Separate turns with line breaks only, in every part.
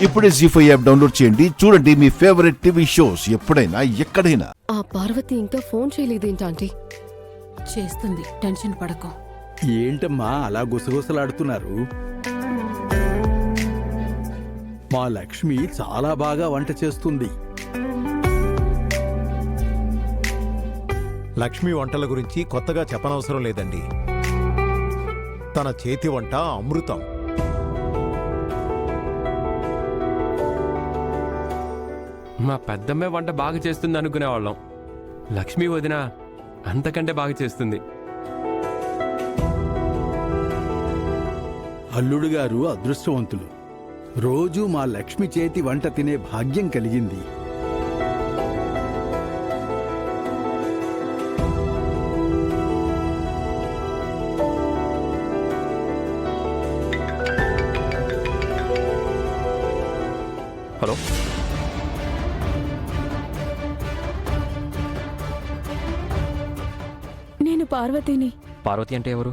ఇప్పుడే జీ5 app download చేయండి. చూడండి మీ ఫేవరెట్ టీవీ షోస్ ఎప్పుడైనా ఎక్కడైనా.
ఆ పార్వతి ఇంకా ఫోన్ చేయలేదేంటి ఆంటీ?
చేస్తుంది, టెన్షన్ పడకు.
ఏంటమ్మా అలా గుసగుసలాడుతున్నారు? మా లక్ష్మి చాలా బాగా వంట చేస్తుంది.
లక్ష్మి వంటల గురించి కొత్తగా చెప్పనవసరం లేదండి. తన చేతి వంట అమృతం.
మా పెద్దమ్మే వంట బాగా చేస్తుంది అనుకునేవాళ్ళం. లక్ష్మీ వదిన అంతకంటే బాగా చేస్తుంది.
అల్లుడు గారు అదృష్టవంతులు. రోజూ మా లక్ష్మి చేతి వంట తినే భాగ్యం కలిగింది.
హలో,
నేను పార్వతిని.
పార్వతి అంటే ఎవరు?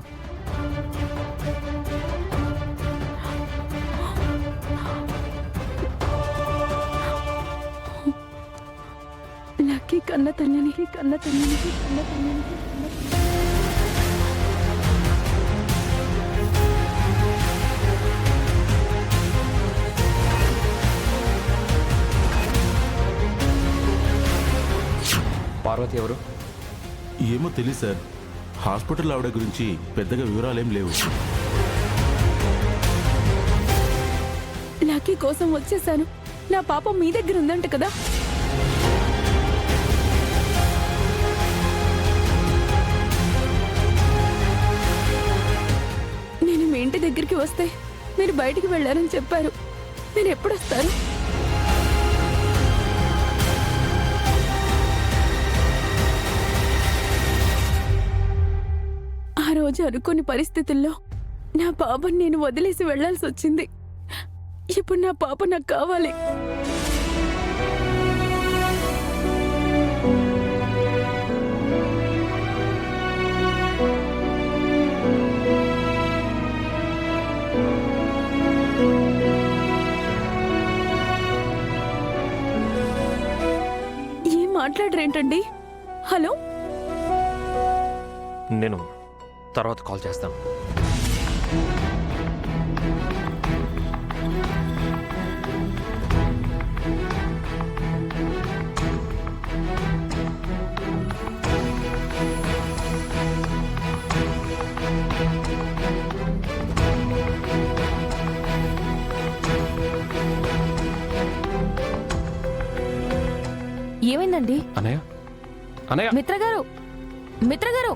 లక్కీ కన్న తల్లిని.
పార్వతి ఎవరు?
ఏమో తెలియదు సార్. హాస్పిటల్ ఆవిడ గురించి పెద్దగా వివరాలేం లేవు.
లక్కీ కోసం వచ్చేసాను. నా పాపం మీ దగ్గర ఉందంట కదా. నేను మీ ఇంటి దగ్గరికి వస్తే మీరు బయటికి వెళ్ళారని చెప్పారు. మీరు ఎప్పుడు వస్తారు? ఆ రోజు అనుకోని పరిస్థితుల్లో నా పాపని నేను వదిలేసి వెళ్లాల్సి వచ్చింది. ఇప్పుడు నా పాప నాకు కావాలి. ఏం మాట్లాడరేంటండి? హలో,
నేను తర్వాత కాల్ చేస్తాను.
ఏమైందండి?
అన్నయ్య, అన్నయ్య,
మిత్రగారు, మిత్రగారు,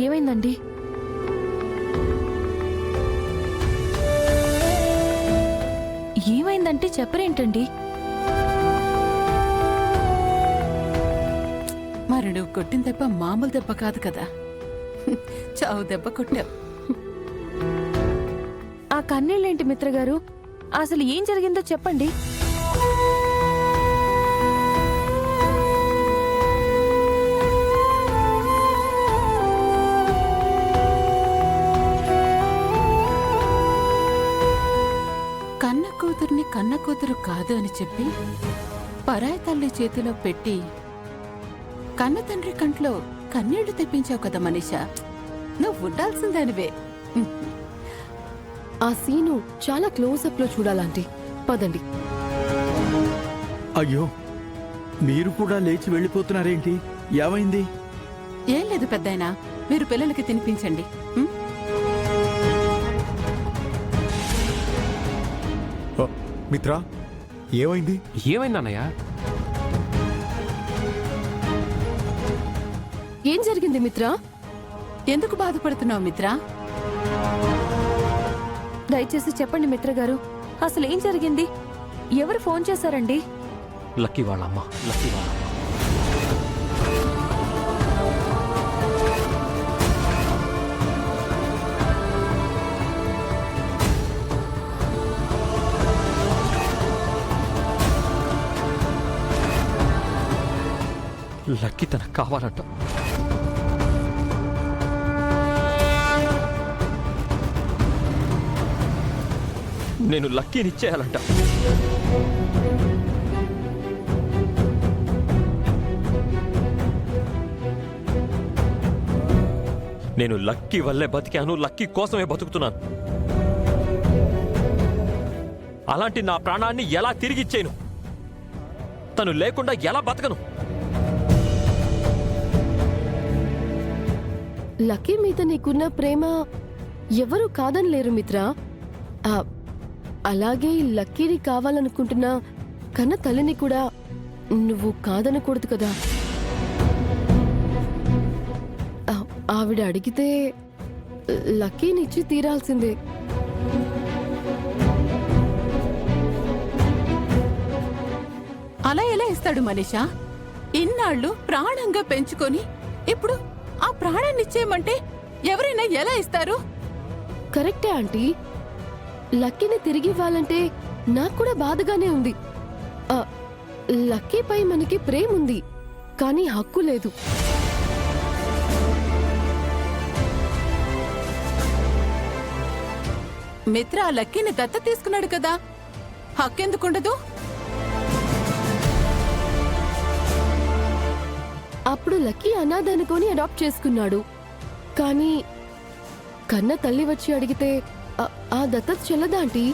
ఏమైందండి? ఏమైందంటే చెప్పరేంటండి?
మరి నువ్వు కొట్టిన దెబ్బ మామూలు దెబ్బ కాదు కదా. చావు దెబ్బ కొట్టావు.
ఆ కన్నీళ్ళేంటి మిత్రగారు? అసలు ఏం జరిగిందో చెప్పండి.
కన్న కూతుర్ని కన్న కూతురు కాదు అని చెప్పి పరాయి తల్లి చేతిలో పెట్టి కన్న తండ్రి కంట్లో కన్నీళ్లు తెప్పించావు కదా మనీషా. నువ్వు ఉండాల్సిందానివే.
ఆ సీను చాలా క్లోజప్ లో చూడాలంటే పదండి.
అయ్యో, మీరు కూడా లేచి వెళ్ళిపోతున్నారేంటి? ఏమైంది?
ఏం లేదు పెద్దాయనా, మీరు పిల్లలకి తినిపించండి.
మిత్ర, ఏమైంది?
ఏమైంది అన్నయ్య?
ఏం జరిగింది మిత్ర?
ఎందుకు బాధపడుతున్నావు మిత్రా?
దయచేసి చెప్పండి మిత్రగారు, అసలు ఏం జరిగింది? ఎవరు ఫోన్ చేశారండి?
లక్కీ వాళ్ళమ్మ. లక్కీ వాళ్ళమ్మ. లక్కీ తనకు కావాలంట. నేను లక్కీని ఇచ్చేయాలంట. నేను లక్కీ వల్లే బతికాను, లక్కీ కోసమే బతుకుతున్నాను. అలాంటి నా ప్రాణాన్ని ఎలా తిరిగిచ్చేను? తను లేకుండా ఎలా బతకను?
లక్కీ మీద నీకున్న ప్రేమ ఎవరు కాదనిలేరు మిత్ర. అలాగే లక్కీని కావాలనుకుంటున్న కన్న తల్లిని కూడా నువ్వు కాదనకూడదు కదా. ఆవిడ అడిగితే లక్కీనిచ్చి తీరాల్సిందే.
అలా ఎలా ఇస్తాడు మనీషా? ఇన్నాళ్ళు ప్రాణంగా పెంచుకొని ఇప్పుడు ఆ ప్రాణాన్ని ఇచ్చేయమంటే ఎవరైనా ఎలా ఇస్తారు?
కరెక్టే ఆంటీ. లక్కీని తిరిగి ఇవ్వాలంటే నాకు కూడా బాధగానే ఉంది. లక్కీపై మనకి ప్రేమ ఉంది, కానీ హక్కు లేదు.
మిత్ర ఆ లక్కీని దత్త తీసుకున్నాడు కదా, హక్కెందుకుండదు?
అప్పుడు లక్కీ అనాథ అనుకొని అడాప్ట్ చేసుకున్నాడు. కానీ కన్న తల్లి వచ్చి అడిగితే ఆ దత్తత చెల్లదా ఆంటీ?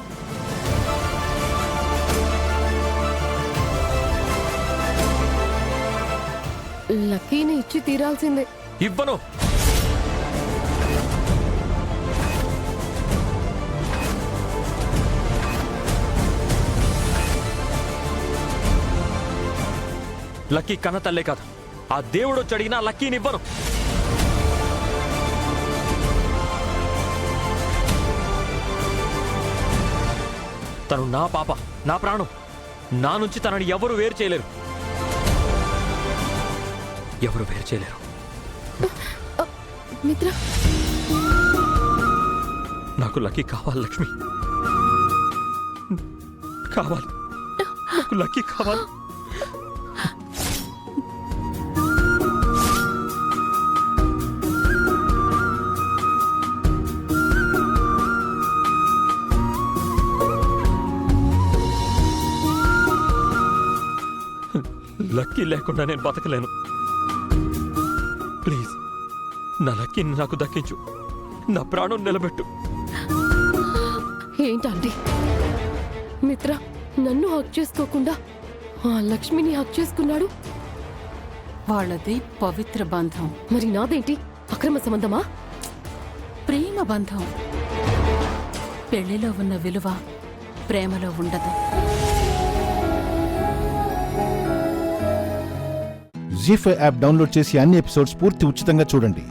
లక్కీని ఇచ్చి తీరాల్సిందే.
ఇవ్వను. లక్కీ కన్న తల్లే కాదు, ఆ దేవుడు వచ్చి అడిగినా లక్కీని ఇవ్వను. తను నా పాప, నా ప్రాణం. నా నుంచి తనని ఎవరు వేరు చేయలేరు. ఎవరు వేరు చేయలేరు.
మిత్ర,
నాకు లక్కీ కావాలి లక్ష్మి, కావాలి. నాకు లక్కీ కావాలి. లక్కీ లేకుండా నేను బతకలేను. ప్లీజ్ నా లక్కీని నాకు దక్కించు. నా ప్రాణం నిలబెట్టు.
ఏంటండి మిత్ర నన్ను హక్ చేసుకోకుండా ఆ లక్ష్మిని హక్ చేసుకున్నాడు?
వాళ్ళది పవిత్ర బంధం.
మరి నాదేంటి అక్రమ సంబంధమా?
ప్రేమ బంధం. పెళ్లిలో ఉన్న విలువ ప్రేమలో ఉండదు.
జీ5 యాప్ డౌన్లోడ్ చేసి అన్ని ఎపిసోడ్స్ పూర్తి ఉచితంగా చూడండి.